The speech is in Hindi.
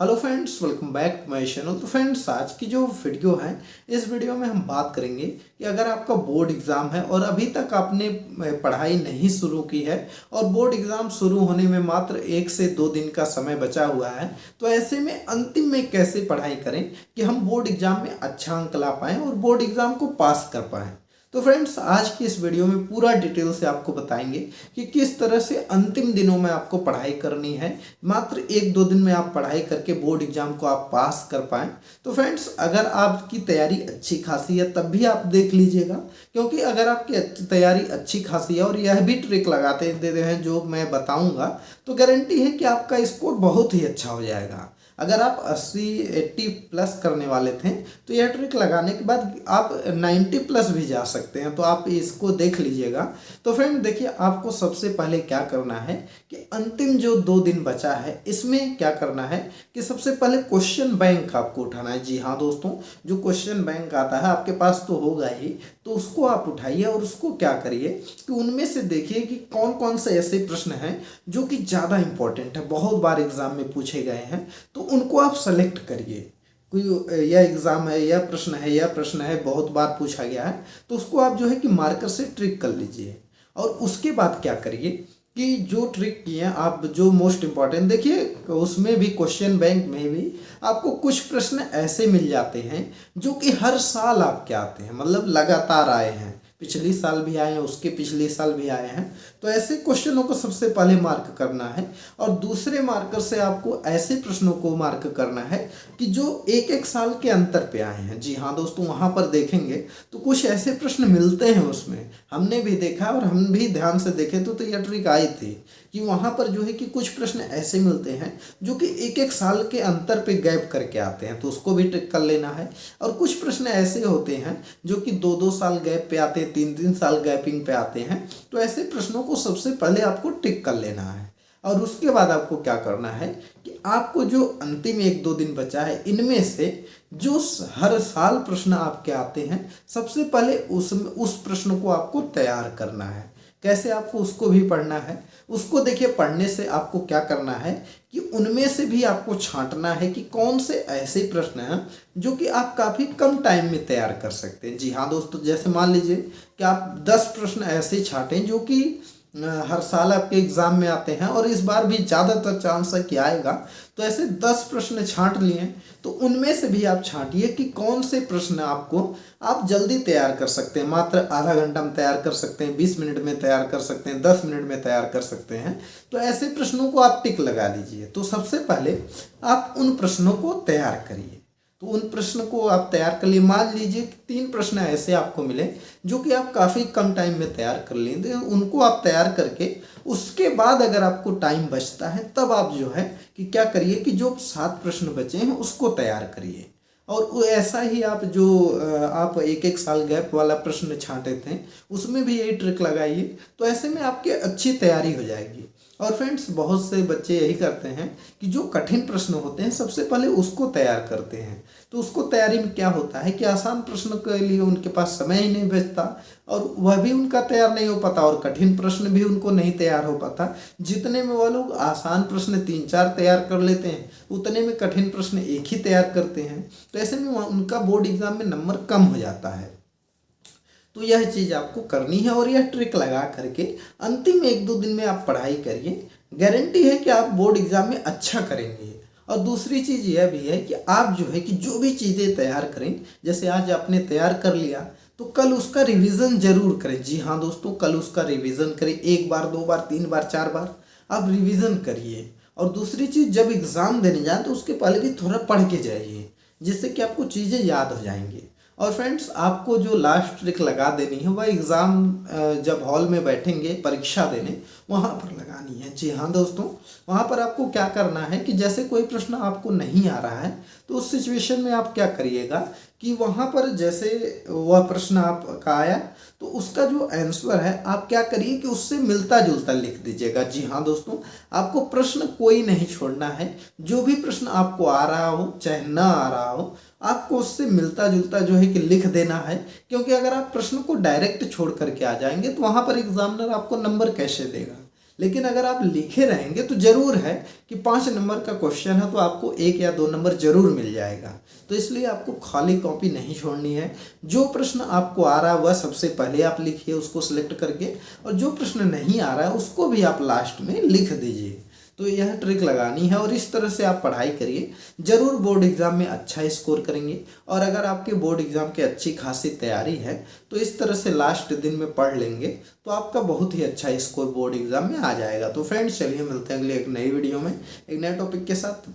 Hello friends, welcome back to my channel. तो फ्रेंड्स, आज की जो वीडियो है, इस वीडियो में हम बात करेंगे कि अगर आपका बोर्ड एग्ज़ाम है और अभी तक आपने पढ़ाई नहीं शुरू की है और बोर्ड एग्ज़ाम शुरू होने में मात्र 1 से 2 दिन का समय बचा हुआ है, तो ऐसे में अंतिम में कैसे पढ़ाई करें कि हम बोर्ड एग्ज़ाम में अच्छा अंक ला पाएँ और बोर्ड एग्ज़ाम को पास कर पाएँ। तो फ्रेंड्स, आज की इस वीडियो में पूरा डिटेल से आपको बताएंगे कि किस तरह से अंतिम दिनों में आपको पढ़ाई करनी है। मात्र 1-2 दिन में आप पढ़ाई करके बोर्ड एग्जाम को आप पास कर पाएँ। तो फ्रेंड्स, अगर आपकी तैयारी अच्छी खासी है तब भी आप देख लीजिएगा, क्योंकि अगर आपकी तैयारी अच्छी खासी है और यह भी ट्रिक लगाते देते हैं जो मैं बताऊँगा, तो गारंटी है कि आपका स्कोर बहुत ही अच्छा हो जाएगा। अगर आप 80-80 प्लस करने वाले थे तो यह ट्रिक लगाने के बाद आप 90 प्लस भी जा सकते हैं, तो आप इसको देख लीजिएगा। तो फ्रेंड देखिए, आपको सबसे पहले क्या करना है कि अंतिम जो 2 दिन बचा है इसमें क्या करना है कि सबसे पहले क्वेश्चन बैंक आपको उठाना है। जी हाँ दोस्तों, जो क्वेश्चन बैंक आता है आपके पास तो होगा ही, तो उसको आप उठाइए और उसको क्या करिए कि उनमें से देखिए कि कौन कौन से ऐसे प्रश्न हैं जो कि ज़्यादा इंपॉर्टेंट है, बहुत बार एग्जाम में पूछे गए हैं, तो उनको आप सेलेक्ट करिए। कोई यह एग्ज़ाम है, यह प्रश्न है, बहुत बार पूछा गया है, तो उसको आप जो है कि मार्कर से ट्रिक कर लीजिए। और उसके बाद क्या करिए कि जो ट्रिक किए हैं आप, जो मोस्ट इम्पॉर्टेंट देखिए, उसमें भी क्वेश्चन बैंक में भी आपको कुछ प्रश्न ऐसे मिल जाते हैं जो कि हर साल आपके आते हैं, मतलब लगातार आए हैं, पिछली साल भी आए हैं, उसके पिछले साल भी आए हैं। तो ऐसे क्वेश्चनों को सबसे पहले मार्क करना है और दूसरे मार्कर से आपको ऐसे प्रश्नों को मार्क करना है कि जो 1-1 साल के अंतर पे आए हैं। जी हाँ दोस्तों, वहाँ पर देखेंगे तो कुछ ऐसे प्रश्न मिलते हैं, उसमें हमने भी देखा और हम भी ध्यान से देखे तो यह ट्रिक आई थी कि वहाँ पर जो है कि कुछ प्रश्न ऐसे मिलते हैं जो कि 1-1 साल के अंतर पे गैप करके आते हैं, तो उसको भी ट्रिक कर लेना है। और कुछ प्रश्न ऐसे होते हैं जो कि 2-2 साल गैप पे आते हैं, 3-3 साल गैपिंग पे आते हैं, तो ऐसे प्रश्नों को सबसे पहले आपको टिक कर लेना है। और उसके बाद आपको क्या करना है कि आपको जो अंतिम 1-2 दिन बचा है, इनमें से जो हर साल प्रश्न आपके आते हैं, सबसे पहले उस प्रश्न को आपको तैयार करना है। कैसे आपको उसको भी पढ़ना है, उसको देखिए, पढ़ने से आपको क्या करना है कि उनमें से भी आपको छांटना है कि कौन से ऐसे प्रश्न हैं जो कि आप काफ़ी कम टाइम में तैयार कर सकते हैं। जी हाँ दोस्तों, जैसे मान लीजिए कि आप 10 प्रश्न ऐसे छांटें जो कि हर साल आपके एग्ज़ाम में आते हैं और इस बार भी ज़्यादातर चांस है कि आएगा, तो ऐसे 10 प्रश्न छांट लिए, तो उनमें से भी आप छांटिए कि कौन से प्रश्न आपको आप जल्दी तैयार कर सकते हैं। मात्र आधा घंटा में तैयार कर सकते हैं, 20 मिनट में तैयार कर सकते हैं, 10 मिनट में तैयार कर सकते हैं। तो ऐसे प्रश्नों को आप टिक लगा लीजिए। तो सबसे पहले आप उन प्रश्नों को तैयार करिए। तो उन प्रश्न को आप तैयार कर लिए। मान लीजिए कि 3 प्रश्न ऐसे आपको मिले जो कि आप काफ़ी कम टाइम में तैयार कर लेंगे, उनको आप तैयार करके उसके बाद अगर आपको टाइम बचता है तब आप जो है कि क्या करिए कि जो 7 प्रश्न बचे हैं उसको तैयार करिए। और वो ऐसा ही आप जो आप 1-1 साल गैप वाला प्रश्न छांटे थे उसमें भी यही ट्रिक लगाइए, तो ऐसे में आपकी अच्छी तैयारी हो जाएगी। और फ्रेंड्स, बहुत से बच्चे यही करते हैं कि जो कठिन प्रश्न होते हैं सबसे पहले उसको तैयार करते हैं। तो उसको तैयारी में क्या होता है कि आसान प्रश्न के लिए उनके पास समय ही नहीं बचता और वह भी उनका तैयार नहीं हो पाता और कठिन प्रश्न भी उनको नहीं तैयार हो पाता। जितने में वह लोग आसान प्रश्न 3-4 तैयार कर लेते हैं, उतने में कठिन प्रश्न 1 ही तैयार करते हैं, तो ऐसे में उनका बोर्ड एग्जाम में नंबर कम हो जाता है। तो यह चीज़ आपको करनी है और यह ट्रिक लगा करके अंतिम 1-2 दिन में आप पढ़ाई करिए। गारंटी है कि आप बोर्ड एग्ज़ाम में अच्छा करेंगे। और दूसरी चीज़ यह भी है कि आप जो है कि जो भी चीज़ें तैयार करें, जैसे आज आपने तैयार कर लिया तो कल उसका रिवीजन जरूर करें। जी हाँ दोस्तों, कल उसका रिवीजन करें, 1 बार 2 बार 3 बार 4 बार आप रिवीजन करिए। और दूसरी चीज़, जब एग्ज़ाम देने जाए तो उसके पहले भी थोड़ा पढ़ के जाइए, जिससे कि आपको चीज़ें याद हो जाएंगी। और फ्रेंड्स, आपको जो लास्ट ट्रिक लगा देनी है वह एग्ज़ाम जब हॉल में बैठेंगे परीक्षा देने, वहाँ पर लगानी है। जी हाँ दोस्तों, वहाँ पर आपको क्या करना है कि जैसे कोई प्रश्न आपको नहीं आ रहा है तो उस सिचुएशन में आप क्या करिएगा कि वहाँ पर जैसे वह प्रश्न आपका आया तो उसका जो आंसर है आप क्या करिए कि उससे मिलता जुलता लिख दीजिएगा। जी हाँ दोस्तों, आपको प्रश्न कोई नहीं छोड़ना है। जो भी प्रश्न आपको आ रहा हो चाहे ना आ रहा हो, आपको उससे मिलता जुलता जो है कि लिख देना है, क्योंकि अगर आप प्रश्न को डायरेक्ट छोड़ करके आ जाएंगे तो वहाँ पर एग्जामिनर आपको नंबर कैसे देगा। लेकिन अगर आप लिखे रहेंगे तो ज़रूर है कि 5 नंबर का क्वेश्चन है तो आपको 1 या 2 नंबर ज़रूर मिल जाएगा। तो इसलिए आपको खाली कॉपी नहीं छोड़नी है। जो प्रश्न आपको आ रहा है वह सबसे पहले आप लिखिए उसको सिलेक्ट करके, और जो प्रश्न नहीं आ रहा है उसको भी आप लास्ट में लिख दीजिए। तो यह ट्रिक लगानी है और इस तरह से आप पढ़ाई करिए, ज़रूर बोर्ड एग्ज़ाम में अच्छा स्कोर करेंगे। और अगर आपके बोर्ड एग्ज़ाम की अच्छी खासी तैयारी है तो इस तरह से लास्ट दिन में पढ़ लेंगे तो आपका बहुत ही अच्छा स्कोर बोर्ड एग्ज़ाम में आ जाएगा। तो फ्रेंड्स चलिए मिलते हैं अगले एक नई वीडियो में एक नए टॉपिक के साथ।